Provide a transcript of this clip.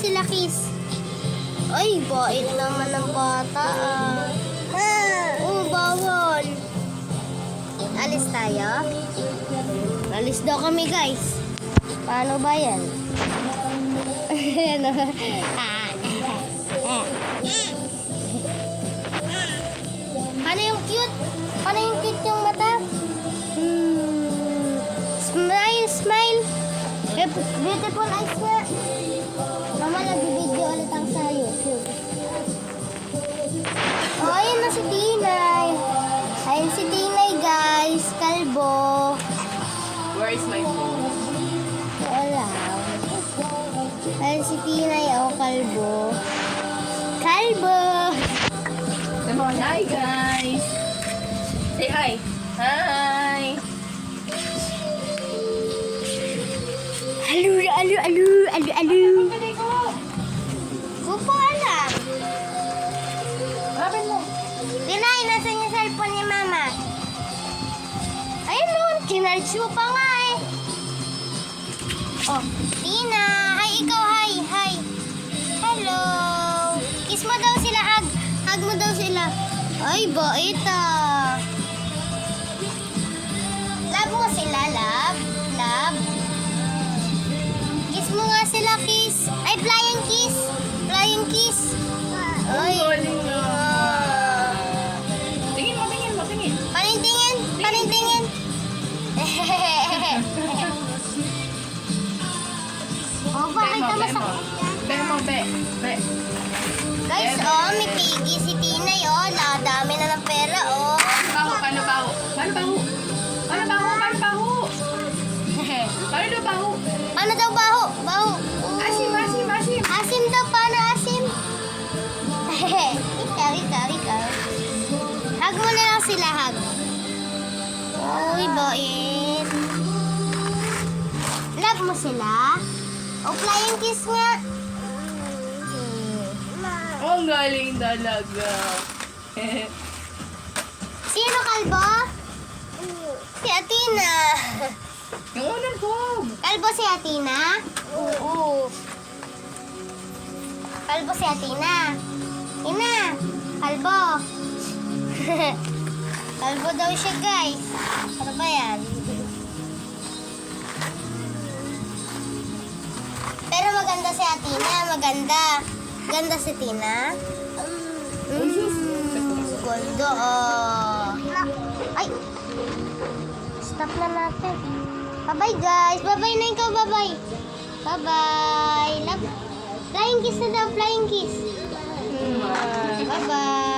sila kiss. Ay, bait naman ng bata. Bawal. Alis tayo? Alis daw kami, guys. Paano ba yan? Paano yung cute? Paano yung cute yung mata? Smile, smile. Beautiful eyes nga. Mama, nag-video ulit ang sa YouTube. Oh, ayun na si Tinay. Ayun si Tinay, guys. Kalbo. Where is my phone? Wala. Ayun si Tinay, kalbo. Kalbo. Hi, guys. Say hi. Hi. Alo. Ko po alam. Open mo. Tinay, nasan yung cellphone ni Mama? Ayun nun, kinarge mo pa nga eh. Oh, Tina. Hi, ikaw, hi. Hello. Kiss mo daw sila, hug mo daw sila. Ay, bait ah. Love mo sila, love. Kiss mo nga sila, kiss. Ay, flying kiss. Ay, Galing na. Tingin mo. Paningtingin. Oh, bakit ka masakit yan? Be. Guys, may pigi si Tinay, dami na ng pera, Paano baho? Paano daw baho? Asim. Asim daw, paano asim? Ikaw. Hug mo na lang sila, hug. Uy, bait. Love mo sila? Flying kiss nga. Ang galing talaga. Sino kalbo? Si Atina. Yung unang ko. Kalbo si Atina? Oo. Kalbo si Atina. Ina, kalbo. Kalbo daw siya, guys. Ano ba yan? Pero maganda si Atina, maganda. Ganda si Tina. Ganda, Ay! Stop na natin. Bye-bye, guys. Bye-bye na ikaw, bye-bye. Bye-bye. Flying kiss na daw, flying kiss. Bye-bye.